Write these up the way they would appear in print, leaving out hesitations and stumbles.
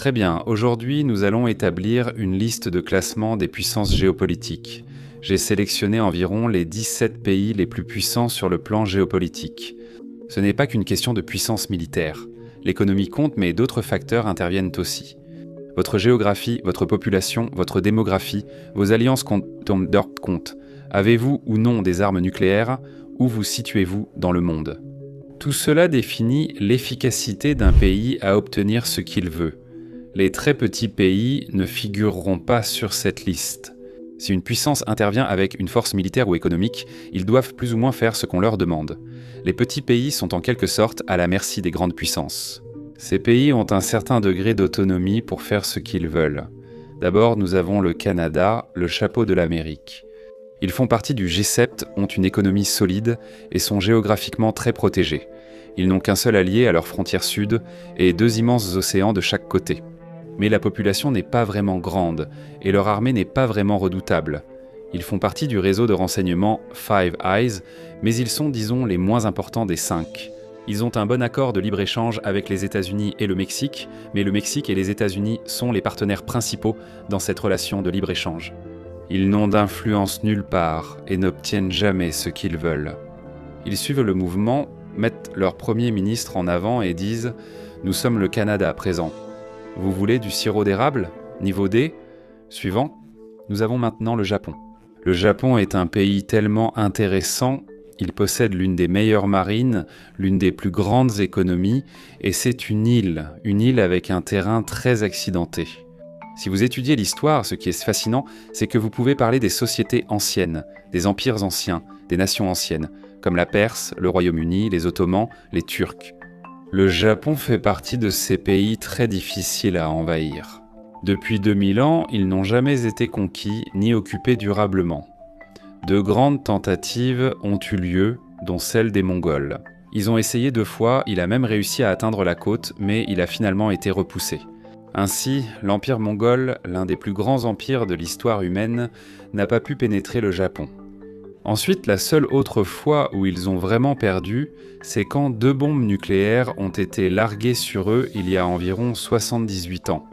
Très bien, aujourd'hui nous allons établir une liste de classement des puissances géopolitiques. J'ai sélectionné environ les 17 pays les plus puissants sur le plan géopolitique. Ce n'est pas qu'une question de puissance militaire. L'économie compte, mais d'autres facteurs interviennent aussi. Votre géographie, votre population, votre démographie, vos alliances comptent. Avez-vous ou non des armes nucléaires? Où vous situez-vous dans le monde? Tout cela définit l'efficacité d'un pays à obtenir ce qu'il veut. Les très petits pays ne figureront pas sur cette liste. Si une puissance intervient avec une force militaire ou économique, ils doivent plus ou moins faire ce qu'on leur demande. Les petits pays sont en quelque sorte à la merci des grandes puissances. Ces pays ont un certain degré d'autonomie pour faire ce qu'ils veulent. D'abord, nous avons le Canada, le chapeau de l'Amérique. Ils font partie du G7, ont une économie solide et sont géographiquement très protégés. Ils n'ont qu'un seul allié à leur frontière sud et 2 immenses océans de chaque côté. Mais la population n'est pas vraiment grande et leur armée n'est pas vraiment redoutable. Ils font partie du réseau de renseignement Five Eyes, mais ils sont, disons, les moins importants des 5. Ils ont un bon accord de libre-échange avec les États-Unis et le Mexique, mais le Mexique et les États-Unis sont les partenaires principaux dans cette relation de libre-échange. Ils n'ont d'influence nulle part et n'obtiennent jamais ce qu'ils veulent. Ils suivent le mouvement, mettent leur premier ministre en avant et disent « Nous sommes le Canada à présent. Vous voulez du sirop d'érable? Niveau D? Suivant. Nous avons maintenant le Japon. Le Japon est un pays tellement intéressant, il possède l'une des meilleures marines, l'une des plus grandes économies, et c'est une île avec un terrain très accidenté. Si vous étudiez l'histoire, ce qui est fascinant, c'est que vous pouvez parler des sociétés anciennes, des empires anciens, des nations anciennes, comme la Perse, le Royaume-Uni, les Ottomans, les Turcs. Le Japon fait partie de ces pays très difficiles à envahir. Depuis 2000 ans, ils n'ont jamais été conquis ni occupés durablement. De grandes tentatives ont eu lieu, dont celle des Mongols. Ils ont essayé 2 fois, il a même réussi à atteindre la côte, mais il a finalement été repoussé. Ainsi, l'Empire mongol, l'un des plus grands empires de l'histoire humaine, n'a pas pu pénétrer le Japon. Ensuite, la seule autre fois où ils ont vraiment perdu, c'est quand 2 bombes nucléaires ont été larguées sur eux il y a environ 78 ans.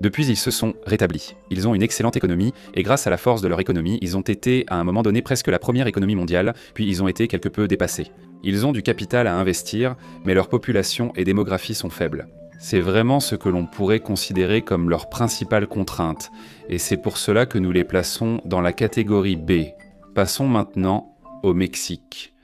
Depuis, ils se sont rétablis. Ils ont une excellente économie, et grâce à la force de leur économie, ils ont été à un moment donné presque la première économie mondiale, puis ils ont été quelque peu dépassés. Ils ont du capital à investir, mais leur population et démographie sont faibles. C'est vraiment ce que l'on pourrait considérer comme leur principale contrainte, et c'est pour cela que nous les plaçons dans la catégorie B. Passons maintenant au Mexique.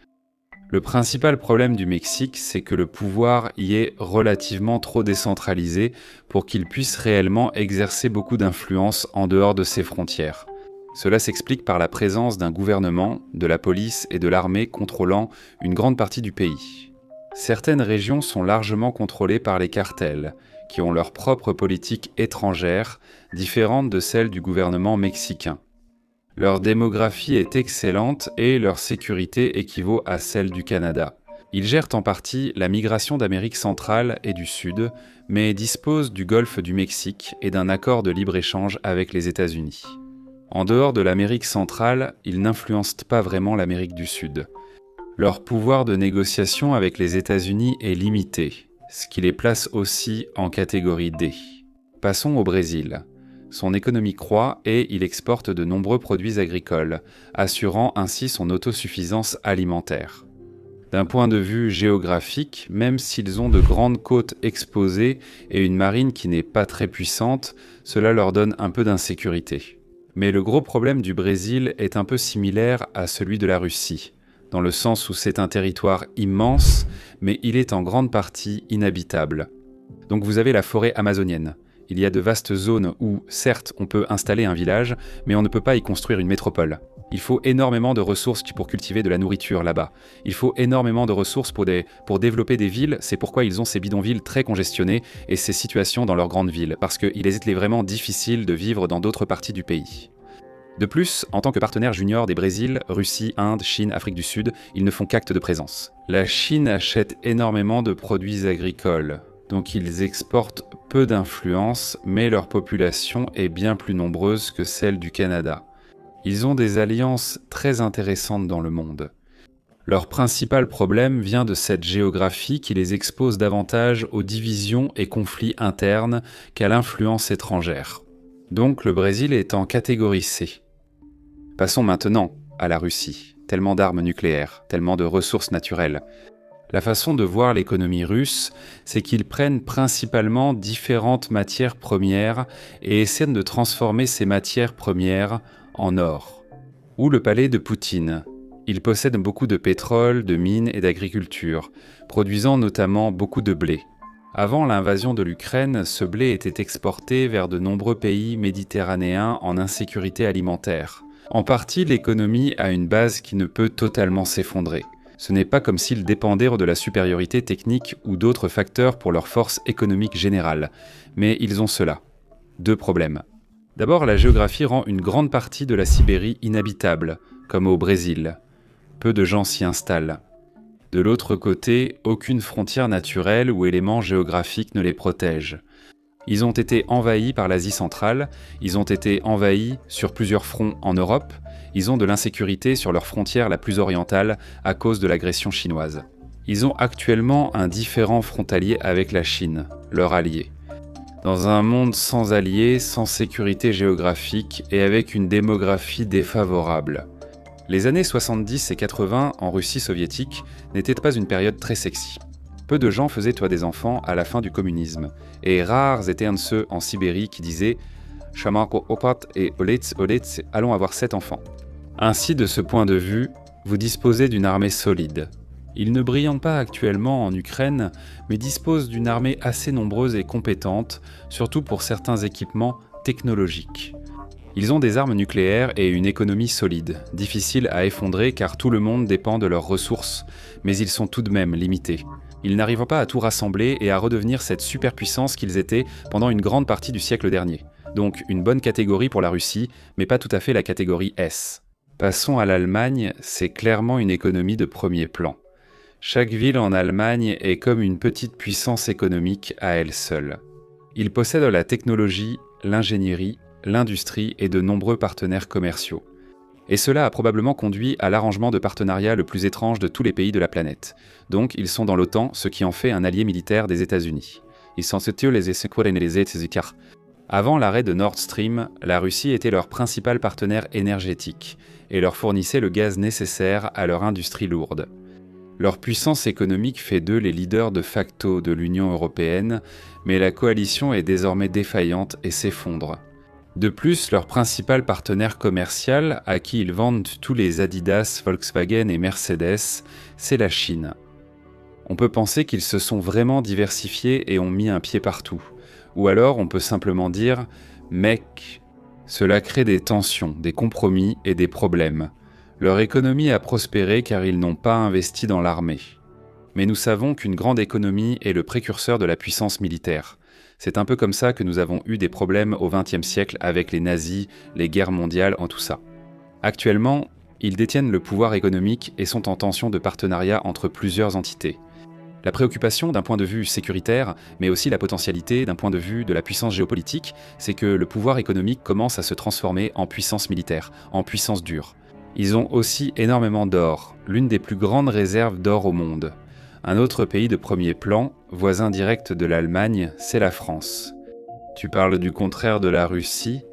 Le principal problème du Mexique, c'est que le pouvoir y est relativement trop décentralisé pour qu'il puisse réellement exercer beaucoup d'influence en dehors de ses frontières. Cela s'explique par la présence d'un gouvernement, de la police et de l'armée contrôlant une grande partie du pays. Certaines régions sont largement contrôlées par les cartels, qui ont leur propre politique étrangère, différente de celle du gouvernement mexicain. Leur démographie est excellente et leur sécurité équivaut à celle du Canada. Ils gèrent en partie la migration d'Amérique centrale et du Sud, mais disposent du golfe du Mexique et d'un accord de libre-échange avec les États-Unis. En dehors de l'Amérique centrale, ils n'influencent pas vraiment l'Amérique du Sud. Leur pouvoir de négociation avec les États-Unis est limité, ce qui les place aussi en catégorie D. Passons au Brésil. Son économie croît et il exporte de nombreux produits agricoles, assurant ainsi son autosuffisance alimentaire. D'un point de vue géographique, même s'ils ont de grandes côtes exposées et une marine qui n'est pas très puissante, cela leur donne un peu d'insécurité. Mais le gros problème du Brésil est un peu similaire à celui de la Russie, dans le sens où c'est un territoire immense, mais il est en grande partie inhabitable. Donc vous avez la forêt amazonienne. Il y a de vastes zones où, certes, on peut installer un village, mais on ne peut pas y construire une métropole. Il faut énormément de ressources pour cultiver de la nourriture là-bas. Il faut énormément de ressources pour développer des villes, c'est pourquoi ils ont ces bidonvilles très congestionnées et ces situations dans leurs grandes villes, parce qu'il est vraiment difficile de vivre dans d'autres parties du pays. De plus, en tant que partenaire junior des Brésil, Russie, Inde, Chine, Afrique du Sud, ils ne font qu'acte de présence. La Chine achète énormément de produits agricoles. Donc ils exportent peu d'influence, mais leur population est bien plus nombreuse que celle du Canada. Ils ont des alliances très intéressantes dans le monde. Leur principal problème vient de cette géographie qui les expose davantage aux divisions et conflits internes qu'à l'influence étrangère. Donc le Brésil est en catégorie C. Passons maintenant à la Russie. Tellement d'armes nucléaires, tellement de ressources naturelles. La façon de voir l'économie russe, c'est qu'ils prennent principalement différentes matières premières et essaient de transformer ces matières premières en or. Ou le palais de Poutine. Il possède beaucoup de pétrole, de mines et d'agriculture, produisant notamment beaucoup de blé. Avant l'invasion de l'Ukraine, ce blé était exporté vers de nombreux pays méditerranéens en insécurité alimentaire. En partie, l'économie a une base qui ne peut totalement s'effondrer. Ce n'est pas comme s'ils dépendaient de la supériorité technique ou d'autres facteurs pour leur force économique générale, mais ils ont cela. 2 problèmes. D'abord, la géographie rend une grande partie de la Sibérie inhabitable, comme au Brésil. Peu de gens s'y installent. De l'autre côté, aucune frontière naturelle ou élément géographique ne les protège. Ils ont été envahis par l'Asie centrale, ils ont été envahis sur plusieurs fronts en Europe, ils ont de l'insécurité sur leur frontière la plus orientale à cause de l'agression chinoise. Ils ont actuellement un différend frontalier avec la Chine, leur allié. Dans un monde sans alliés, sans sécurité géographique et avec une démographie défavorable. Les années 70 et 80 en Russie soviétique n'étaient pas une période très sexy. Peu de gens faisaient des enfants à la fin du communisme, et rares étaient un de ceux en Sibérie qui disaient « Shamarko opat et olets, allons avoir 7 enfants ». Ainsi, de ce point de vue, vous disposez d'une armée solide. Ils ne brillent pas actuellement en Ukraine, mais disposent d'une armée assez nombreuse et compétente, surtout pour certains équipements technologiques. Ils ont des armes nucléaires et une économie solide, difficile à effondrer car tout le monde dépend de leurs ressources, mais ils sont tout de même limités. Ils n'arrivent pas à tout rassembler et à redevenir cette superpuissance qu'ils étaient pendant une grande partie du siècle dernier. Donc une bonne catégorie pour la Russie, mais pas tout à fait la catégorie S. Passons à l'Allemagne, c'est clairement une économie de premier plan. Chaque ville en Allemagne est comme une petite puissance économique à elle seule. Ils possèdent la technologie, l'ingénierie, l'industrie et de nombreux partenaires commerciaux. Et cela a probablement conduit à l'arrangement de partenariat le plus étrange de tous les pays de la planète. Donc ils sont dans l'OTAN, ce qui en fait un allié militaire des États-Unis. Ils sont surtout les États-Unis. Avant l'arrêt de Nord Stream, la Russie était leur principal partenaire énergétique et leur fournissait le gaz nécessaire à leur industrie lourde. Leur puissance économique fait d'eux les leaders de facto de l'Union européenne, mais la coalition est désormais défaillante et s'effondre. De plus, leur principal partenaire commercial, à qui ils vendent tous les Adidas, Volkswagen et Mercedes, c'est la Chine. On peut penser qu'ils se sont vraiment diversifiés et ont mis un pied partout. Ou alors on peut simplement dire « mec ». Cela crée des tensions, des compromis et des problèmes. Leur économie a prospéré car ils n'ont pas investi dans l'armée. Mais nous savons qu'une grande économie est le précurseur de la puissance militaire. C'est un peu comme ça que nous avons eu des problèmes au XXe siècle avec les nazis, les guerres mondiales, en tout ça. Actuellement, ils détiennent le pouvoir économique et sont en tension de partenariat entre plusieurs entités. La préoccupation d'un point de vue sécuritaire, mais aussi la potentialité d'un point de vue de la puissance géopolitique, c'est que le pouvoir économique commence à se transformer en puissance militaire, en puissance dure. Ils ont aussi énormément d'or, l'une des plus grandes réserves d'or au monde. Un autre pays de premier plan, voisin direct de l'Allemagne, c'est la France. Tu parles du contraire de la Russie.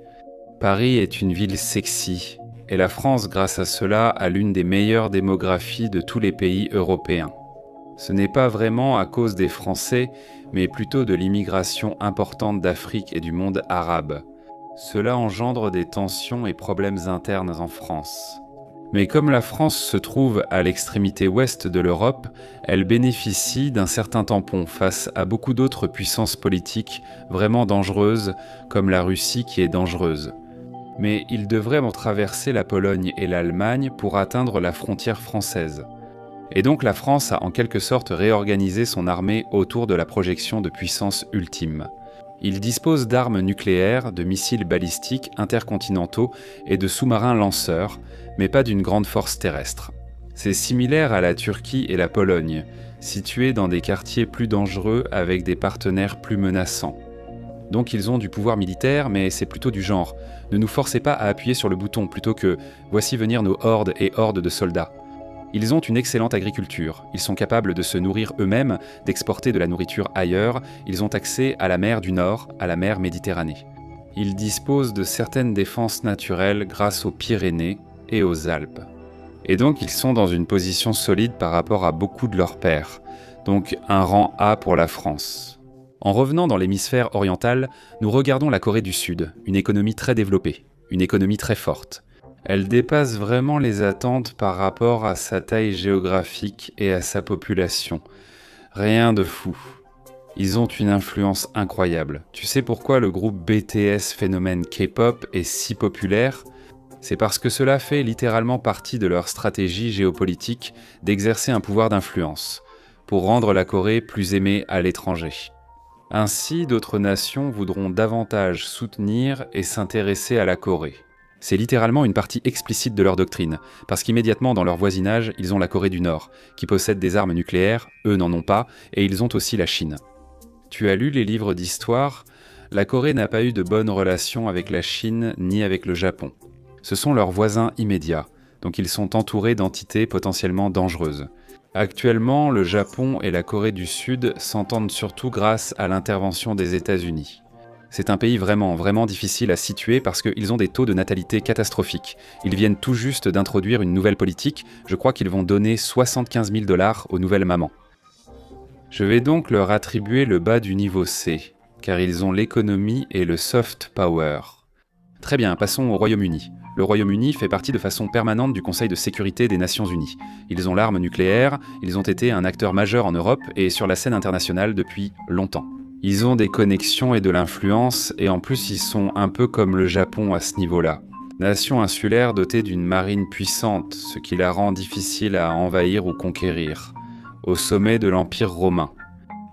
Paris est une ville sexy, et la France, grâce à cela, a l'une des meilleures démographies de tous les pays européens. Ce n'est pas vraiment à cause des Français, mais plutôt de l'immigration importante d'Afrique et du monde arabe. Cela engendre des tensions et problèmes internes en France. Mais comme la France se trouve à l'extrémité ouest de l'Europe, elle bénéficie d'un certain tampon face à beaucoup d'autres puissances politiques vraiment dangereuses, comme la Russie qui est dangereuse. Mais ils devraient en traverser la Pologne et l'Allemagne pour atteindre la frontière française. Et donc la France a en quelque sorte réorganisé son armée autour de la projection de puissance ultime. Il dispose d'armes nucléaires, de missiles balistiques intercontinentaux et de sous-marins lanceurs, mais pas d'une grande force terrestre. C'est similaire à la Turquie et la Pologne, situées dans des quartiers plus dangereux avec des partenaires plus menaçants. Donc ils ont du pouvoir militaire, mais c'est plutôt du genre « ne nous forcez pas à appuyer sur le bouton plutôt que « voici venir nos hordes et hordes de soldats ». Ils ont une excellente agriculture, ils sont capables de se nourrir eux-mêmes, d'exporter de la nourriture ailleurs, ils ont accès à la mer du Nord, à la mer Méditerranée. Ils disposent de certaines défenses naturelles grâce aux Pyrénées et aux Alpes. Et donc ils sont dans une position solide par rapport à beaucoup de leurs pairs, donc un rang A pour la France. En revenant dans l'hémisphère oriental, nous regardons la Corée du Sud, une économie très développée, une économie très forte. Elle dépasse vraiment les attentes par rapport à sa taille géographique et à sa population. Rien de fou. Ils ont une influence incroyable. Tu sais pourquoi le groupe BTS phénomène K-pop est si populaire ? C'est parce que cela fait littéralement partie de leur stratégie géopolitique d'exercer un pouvoir d'influence, pour rendre la Corée plus aimée à l'étranger. Ainsi, d'autres nations voudront davantage soutenir et s'intéresser à la Corée. C'est littéralement une partie explicite de leur doctrine, parce qu'immédiatement dans leur voisinage, ils ont la Corée du Nord, qui possède des armes nucléaires, eux n'en ont pas, et ils ont aussi la Chine. Tu as lu les livres d'histoire, la Corée n'a pas eu de bonnes relations avec la Chine ni avec le Japon. Ce sont leurs voisins immédiats, donc ils sont entourés d'entités potentiellement dangereuses. Actuellement, le Japon et la Corée du Sud s'entendent surtout grâce à l'intervention des États-Unis. C'est un pays vraiment difficile à situer parce qu'ils ont des taux de natalité catastrophiques. Ils viennent tout juste d'introduire une nouvelle politique, je crois qu'ils vont donner 75 000 $ aux nouvelles mamans. Je vais donc leur attribuer le bas du niveau C, car ils ont l'économie et le soft power. Très bien, passons au Royaume-Uni. Le Royaume-Uni fait partie de façon permanente du Conseil de sécurité des Nations Unies. Ils ont l'arme nucléaire, ils ont été un acteur majeur en Europe et sur la scène internationale depuis longtemps. Ils ont des connexions et de l'influence, et en plus ils sont un peu comme le Japon à ce niveau-là. Nation insulaire dotée d'une marine puissante, ce qui la rend difficile à envahir ou conquérir. Au sommet de l'Empire romain.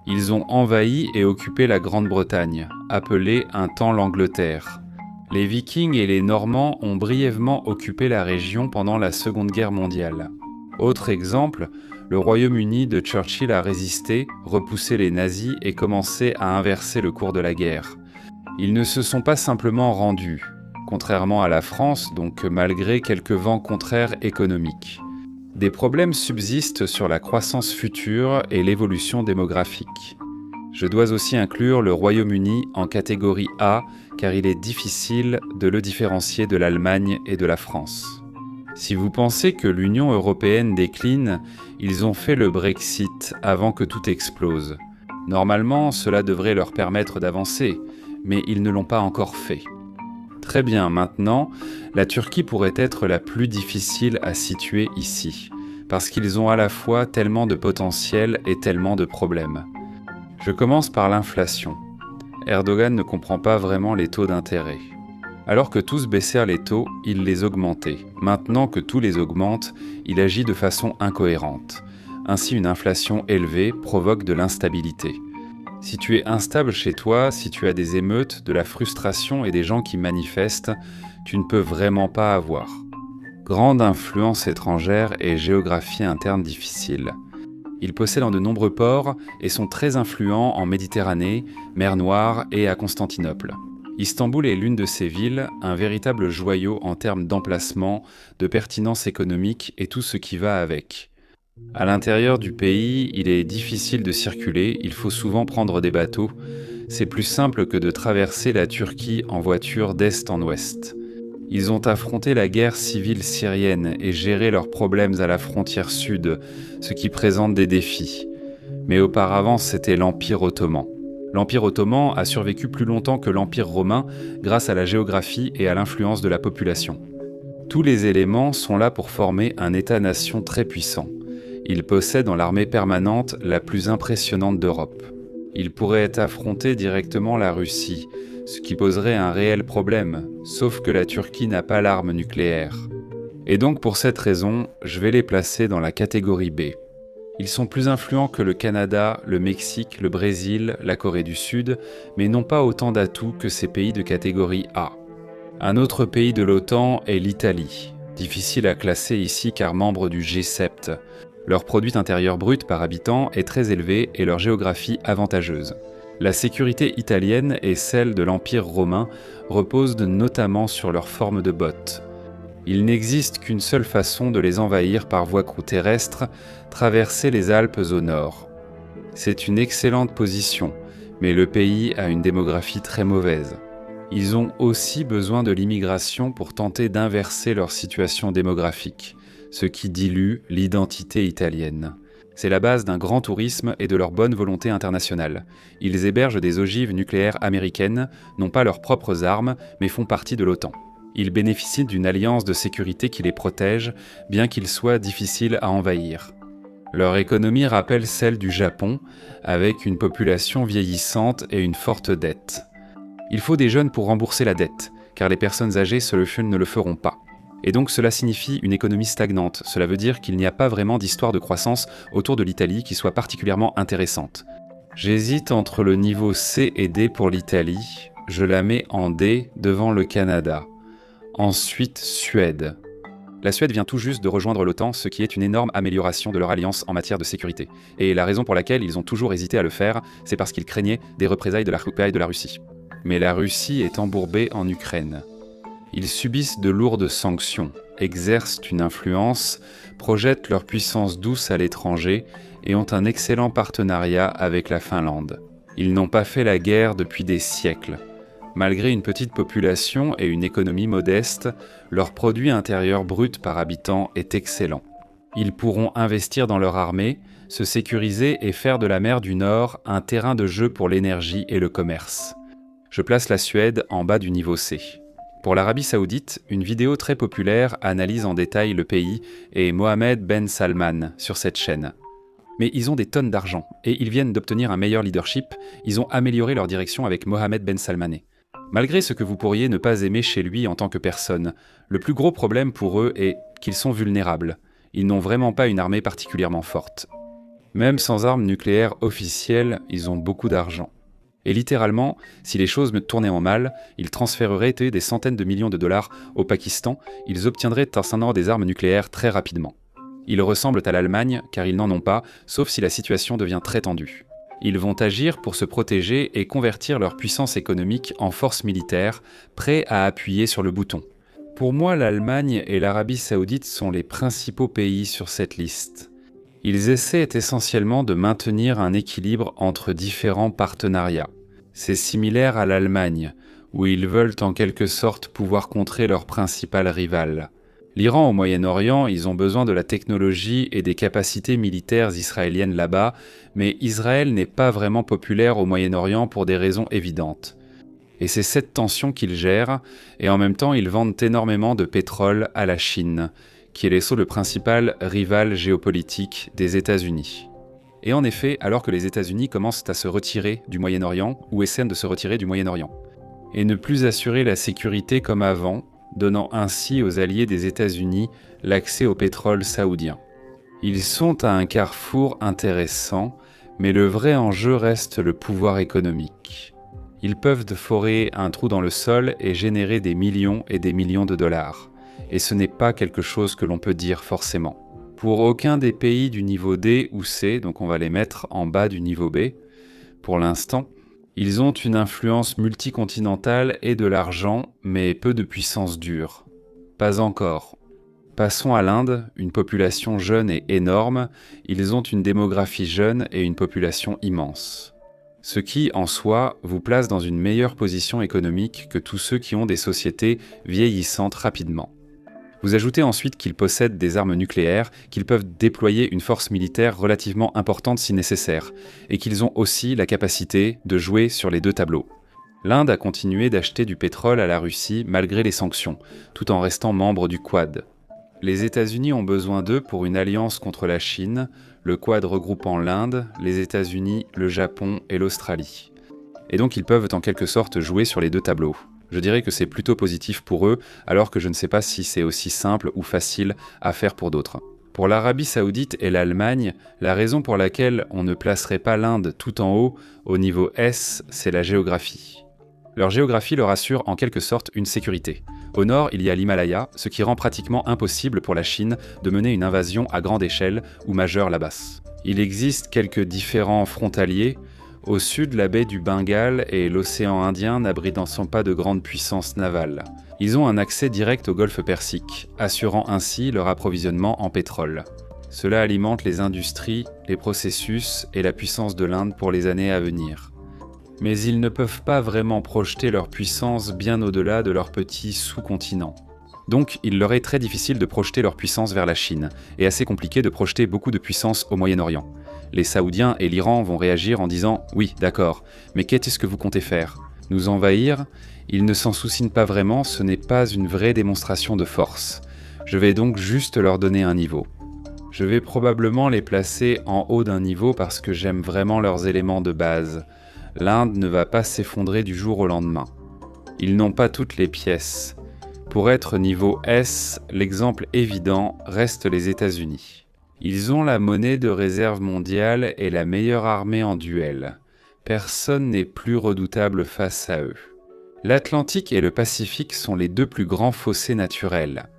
Ils ont envahi et occupé la Grande-Bretagne, appelée un temps l'Angleterre. Les Vikings et les Normands ont brièvement occupé la région pendant la Seconde Guerre mondiale. Autre exemple, le Royaume-Uni de Churchill a résisté, repoussé les nazis et commencé à inverser le cours de la guerre. Ils ne se sont pas simplement rendus, contrairement à la France, donc malgré quelques vents contraires économiques. Des problèmes subsistent sur la croissance future et l'évolution démographique. Je dois aussi inclure le Royaume-Uni en catégorie A, car il est difficile de le différencier de l'Allemagne et de la France. Si vous pensez que l'Union européenne décline, ils ont fait le Brexit avant que tout explose. Normalement, cela devrait leur permettre d'avancer, mais ils ne l'ont pas encore fait. Très bien, maintenant, la Turquie pourrait être la plus difficile à situer ici, parce qu'ils ont à la fois tellement de potentiel et tellement de problèmes. Je commence par l'inflation. Erdogan ne comprend pas vraiment les taux d'intérêt. Alors que tous baissèrent les taux, il les augmentait. Maintenant que tous les augmentent, il agit de façon incohérente. Ainsi, une inflation élevée provoque de l'instabilité. Si tu es instable chez toi, si tu as des émeutes, de la frustration et des gens qui manifestent, tu ne peux vraiment pas avoir. Grande influence étrangère et géographie interne difficile. Ils possèdent de nombreux ports et sont très influents en Méditerranée, mer Noire et à Constantinople. Istanbul est l'une de ces villes, un véritable joyau en termes d'emplacement, de pertinence économique et tout ce qui va avec. À l'intérieur du pays, il est difficile de circuler, il faut souvent prendre des bateaux. C'est plus simple que de traverser la Turquie en voiture d'est en ouest. Ils ont affronté la guerre civile syrienne et géré leurs problèmes à la frontière sud, ce qui présente des défis. Mais auparavant, c'était l'Empire ottoman. L'Empire ottoman a survécu plus longtemps que l'Empire romain grâce à la géographie et à l'influence de la population. Tous les éléments sont là pour former un État-nation très puissant. Il possède dans l'armée permanente la plus impressionnante d'Europe. Il pourrait affronter directement la Russie, ce qui poserait un réel problème, sauf que la Turquie n'a pas l'arme nucléaire. Et donc pour cette raison, je vais les placer dans la catégorie B. Ils sont plus influents que le Canada, le Mexique, le Brésil, la Corée du Sud, mais n'ont pas autant d'atouts que ces pays de catégorie A. Un autre pays de l'OTAN est l'Italie, difficile à classer ici car membre du G7. Leur produit intérieur brut par habitant est très élevé et leur géographie avantageuse. La sécurité italienne et celle de l'Empire romain reposent notamment sur leur forme de bottes. Il n'existe qu'une seule façon de les envahir par voie terrestre, traverser les Alpes au nord. C'est une excellente position, mais le pays a une démographie très mauvaise. Ils ont aussi besoin de l'immigration pour tenter d'inverser leur situation démographique, ce qui dilue l'identité italienne. C'est la base d'un grand tourisme et de leur bonne volonté internationale. Ils hébergent des ogives nucléaires américaines, n'ont pas leurs propres armes, mais font partie de l'OTAN. Ils bénéficient d'une alliance de sécurité qui les protège, bien qu'ils soient difficiles à envahir. Leur économie rappelle celle du Japon, avec une population vieillissante et une forte dette. Il faut des jeunes pour rembourser la dette, car les personnes âgées seules ne le feront pas. Et donc cela signifie une économie stagnante. Cela veut dire qu'il n'y a pas vraiment d'histoire de croissance autour de l'Italie qui soit particulièrement intéressante. J'hésite entre le niveau C et D pour l'Italie. Je la mets en D devant le Canada. Ensuite, Suède. La Suède vient tout juste de rejoindre l'OTAN, ce qui est une énorme amélioration de leur alliance en matière de sécurité. Et la raison pour laquelle ils ont toujours hésité à le faire, c'est parce qu'ils craignaient des représailles de la Russie. Mais la Russie est embourbée en Ukraine. Ils subissent de lourdes sanctions, exercent une influence, projettent leur puissance douce à l'étranger et ont un excellent partenariat avec la Finlande. Ils n'ont pas fait la guerre depuis des siècles. Malgré une petite population et une économie modeste, leur produit intérieur brut par habitant est excellent. Ils pourront investir dans leur armée, se sécuriser et faire de la mer du Nord un terrain de jeu pour l'énergie et le commerce. Je place la Suède en bas du niveau C. Pour l'Arabie Saoudite, une vidéo très populaire analyse en détail le pays et Mohammed Ben Salman sur cette chaîne. Mais ils ont des tonnes d'argent et ils viennent d'obtenir un meilleur leadership, ils ont amélioré leur direction avec Mohammed Ben Salman. Malgré ce que vous pourriez ne pas aimer chez lui en tant que personne, le plus gros problème pour eux est qu'ils sont vulnérables. Ils n'ont vraiment pas une armée particulièrement forte. Même sans armes nucléaires officielles, ils ont beaucoup d'argent. Et littéralement, si les choses me tournaient en mal, ils transféreraient des centaines de millions de dollars au Pakistan, ils obtiendraient des armes nucléaires très rapidement. Ils ressemblent à l'Allemagne, car ils n'en ont pas, sauf si la situation devient très tendue. Ils vont agir pour se protéger et convertir leur puissance économique en force militaire, prêts à appuyer sur le bouton. Pour moi, l'Allemagne et l'Arabie Saoudite sont les principaux pays sur cette liste. Ils essaient essentiellement de maintenir un équilibre entre différents partenariats. C'est similaire à l'Allemagne, où ils veulent en quelque sorte pouvoir contrer leur principal rival. L'Iran au Moyen-Orient, ils ont besoin de la technologie et des capacités militaires israéliennes là-bas, mais Israël n'est pas vraiment populaire au Moyen-Orient pour des raisons évidentes. Et c'est cette tension qu'ils gèrent, et en même temps ils vendent énormément de pétrole à la Chine, qui est le principal rival géopolitique des États-Unis. Et en effet, alors que les États-Unis commencent à se retirer du Moyen-Orient, ou essaient de se retirer du Moyen-Orient, et ne plus assurer la sécurité comme avant, donnant ainsi aux alliés des États-Unis l'accès au pétrole saoudien. Ils sont à un carrefour intéressant, mais le vrai enjeu reste le pouvoir économique. Ils peuvent forer un trou dans le sol et générer des millions et des millions de dollars. Et ce n'est pas quelque chose que l'on peut dire forcément. Pour aucun des pays du niveau D ou C, donc on va les mettre en bas du niveau B, pour l'instant, ils ont une influence multicontinentale et de l'argent, mais peu de puissance dure. Pas encore. Passons à l'Inde, une population jeune et énorme, ils ont une démographie jeune et une population immense. Ce qui, en soi, vous place dans une meilleure position économique que tous ceux qui ont des sociétés vieillissantes rapidement. Vous ajoutez ensuite qu'ils possèdent des armes nucléaires, qu'ils peuvent déployer une force militaire relativement importante si nécessaire, et qu'ils ont aussi la capacité de jouer sur les deux tableaux. L'Inde a continué d'acheter du pétrole à la Russie malgré les sanctions, tout en restant membre du Quad. Les États-Unis ont besoin d'eux pour une alliance contre la Chine, le Quad regroupant l'Inde, les États-Unis, le Japon et l'Australie. Et donc ils peuvent en quelque sorte jouer sur les deux tableaux. Je dirais que c'est plutôt positif pour eux, alors que je ne sais pas si c'est aussi simple ou facile à faire pour d'autres. Pour l'Arabie Saoudite et l'Allemagne, la raison pour laquelle on ne placerait pas l'Inde tout en haut, au niveau S, c'est la géographie. Leur géographie leur assure en quelque sorte une sécurité. Au nord, il y a l'Himalaya, ce qui rend pratiquement impossible pour la Chine de mener une invasion à grande échelle ou majeure là-bas. Il existe quelques différents frontaliers. Au sud, la baie du Bengale et l'océan Indien n'abritent pas de grandes puissances navales. Ils ont un accès direct au golfe Persique, assurant ainsi leur approvisionnement en pétrole. Cela alimente les industries, les processus et la puissance de l'Inde pour les années à venir. Mais ils ne peuvent pas vraiment projeter leur puissance bien au-delà de leur petit sous-continent. Donc, il leur est très difficile de projeter leur puissance vers la Chine, et assez compliqué de projeter beaucoup de puissance au Moyen-Orient. Les Saoudiens et l'Iran vont réagir en disant « Oui, d'accord, mais qu'est-ce que vous comptez faire ? Nous envahir ? Ils ne s'en soucient pas vraiment, ce n'est pas une vraie démonstration de force. Je vais donc juste leur donner un niveau. Je vais probablement les placer en haut d'un niveau parce que j'aime vraiment leurs éléments de base. L'Inde ne va pas s'effondrer du jour au lendemain. Ils n'ont pas toutes les pièces. Pour être niveau S, l'exemple évident reste les États-Unis. Ils ont la monnaie de réserve mondiale et la meilleure armée en duel. Personne n'est plus redoutable face à eux. L'Atlantique et le Pacifique sont les deux plus grands fossés naturels.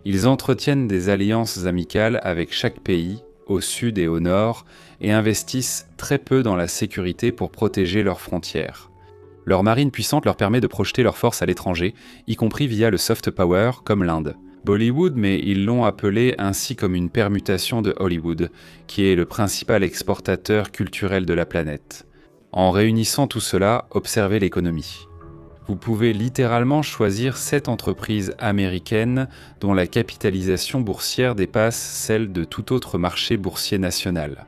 Ils entretiennent des alliances amicales avec chaque pays, au sud et au nord, et investissent très peu dans la sécurité pour protéger leurs frontières. Leur marine puissante leur permet de projeter leurs forces à l'étranger, y compris via le soft power comme l'Inde. Bollywood, mais ils l'ont appelé ainsi comme une permutation de Hollywood, qui est le principal exportateur culturel de la planète. En réunissant tout cela, observez l'économie. Vous pouvez littéralement choisir 7 entreprises américaines dont la capitalisation boursière dépasse celle de tout autre marché boursier national.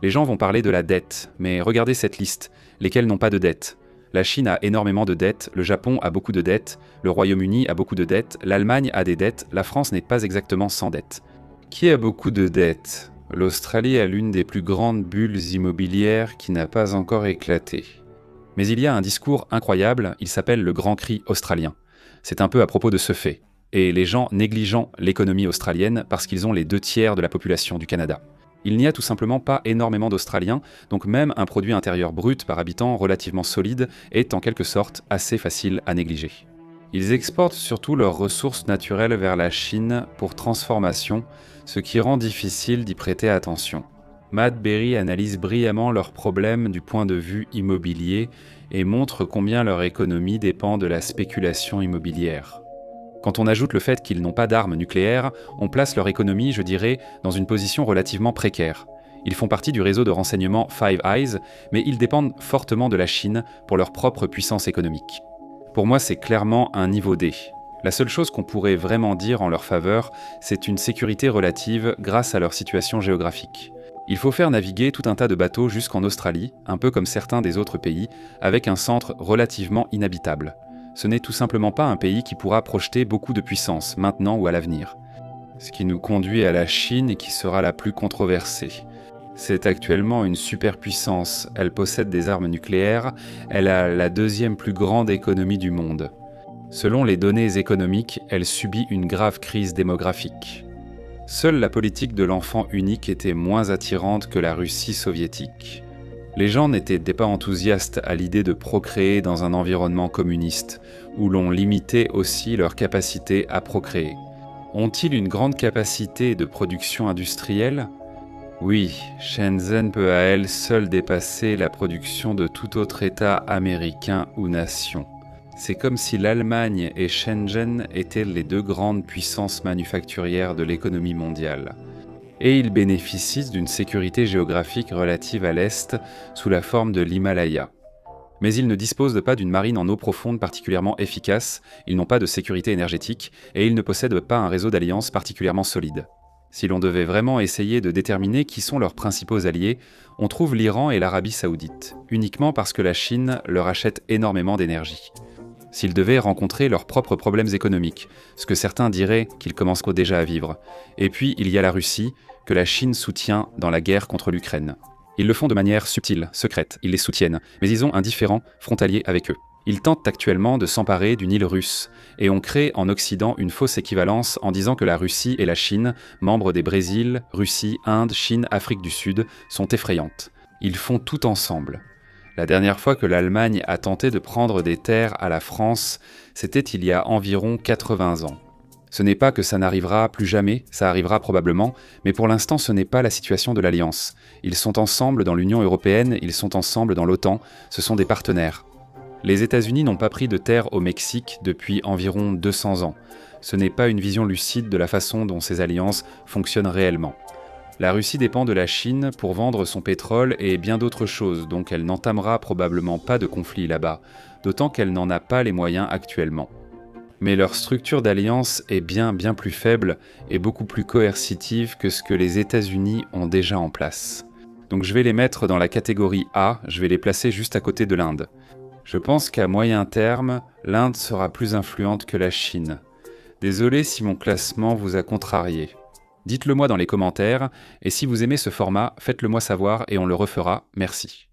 Les gens vont parler de la dette, mais regardez cette liste, lesquelles n'ont pas de dette. La Chine a énormément de dettes, le Japon a beaucoup de dettes, le Royaume-Uni a beaucoup de dettes, l'Allemagne a des dettes, la France n'est pas exactement sans dettes. Qui a beaucoup de dettes ? L'Australie a l'une des plus grandes bulles immobilières qui n'a pas encore éclaté. Mais il y a un discours incroyable, il s'appelle le Grand Cri australien. C'est un peu à propos de ce fait, et les gens négligeant l'économie australienne parce qu'ils ont les 2/3 de la population du Canada. Il n'y a tout simplement pas énormément d'Australiens, donc même un produit intérieur brut par habitant relativement solide est en quelque sorte assez facile à négliger. Ils exportent surtout leurs ressources naturelles vers la Chine pour transformation, ce qui rend difficile d'y prêter attention. Matt Berry analyse brillamment leurs problèmes du point de vue immobilier et montre combien leur économie dépend de la spéculation immobilière. Quand on ajoute le fait qu'ils n'ont pas d'armes nucléaires, on place leur économie, je dirais, dans une position relativement précaire. Ils font partie du réseau de renseignement Five Eyes, mais ils dépendent fortement de la Chine pour leur propre puissance économique. Pour moi, c'est clairement un niveau D. La seule chose qu'on pourrait vraiment dire en leur faveur, c'est une sécurité relative grâce à leur situation géographique. Il faut faire naviguer tout un tas de bateaux jusqu'en Australie, un peu comme certains des autres pays, avec un centre relativement inhabitable. Ce n'est tout simplement pas un pays qui pourra projeter beaucoup de puissance, maintenant ou à l'avenir. Ce qui nous conduit à la Chine et qui sera la plus controversée. C'est actuellement une superpuissance, elle possède des armes nucléaires, elle a la 2e plus grande économie du monde. Selon les données économiques, elle subit une grave crise démographique. Seule la politique de l'enfant unique était moins attirante que la Russie soviétique. Les gens n'étaient pas enthousiastes à l'idée de procréer dans un environnement communiste, où l'on limitait aussi leur capacité à procréer. Ont-ils une grande capacité de production industrielle ? Oui, Shenzhen peut à elle seule dépasser la production de tout autre État américain ou nation. C'est comme si l'Allemagne et Shenzhen étaient les 2 grandes puissances manufacturières de l'économie mondiale. Et ils bénéficient d'une sécurité géographique relative à l'Est sous la forme de l'Himalaya. Mais ils ne disposent pas d'une marine en eau profonde particulièrement efficace, ils n'ont pas de sécurité énergétique et ils ne possèdent pas un réseau d'alliances particulièrement solide. Si l'on devait vraiment essayer de déterminer qui sont leurs principaux alliés, on trouve l'Iran et l'Arabie Saoudite, uniquement parce que la Chine leur achète énormément d'énergie. S'ils devaient rencontrer leurs propres problèmes économiques, ce que certains diraient qu'ils commencent déjà à vivre. Et puis il y a la Russie, que la Chine soutient dans la guerre contre l'Ukraine. Ils le font de manière subtile, secrète, ils les soutiennent, mais ils ont un différend frontalier avec eux. Ils tentent actuellement de s'emparer d'une île russe, et on crée en Occident une fausse équivalence en disant que la Russie et la Chine, membres des Brésil, Russie, Inde, Chine, Afrique du Sud, sont effrayantes. Ils font tout ensemble. La dernière fois que l'Allemagne a tenté de prendre des terres à la France, c'était il y a environ 80 ans. Ce n'est pas que ça n'arrivera plus jamais, ça arrivera probablement, mais pour l'instant ce n'est pas la situation de l'Alliance. Ils sont ensemble dans l'Union européenne, ils sont ensemble dans l'OTAN, ce sont des partenaires. Les États-Unis n'ont pas pris de terre au Mexique depuis environ 200 ans. Ce n'est pas une vision lucide de la façon dont ces alliances fonctionnent réellement. La Russie dépend de la Chine pour vendre son pétrole et bien d'autres choses, donc elle n'entamera probablement pas de conflit là-bas, d'autant qu'elle n'en a pas les moyens actuellement. Mais leur structure d'alliance est bien plus faible et beaucoup plus coercitive que ce que les États-Unis ont déjà en place. Donc je vais les mettre dans la catégorie A, je vais les placer juste à côté de l'Inde. Je pense qu'à moyen terme, l'Inde sera plus influente que la Chine. Désolé si mon classement vous a contrarié. Dites-le moi dans les commentaires, et si vous aimez ce format, faites-le moi savoir et on le refera. Merci.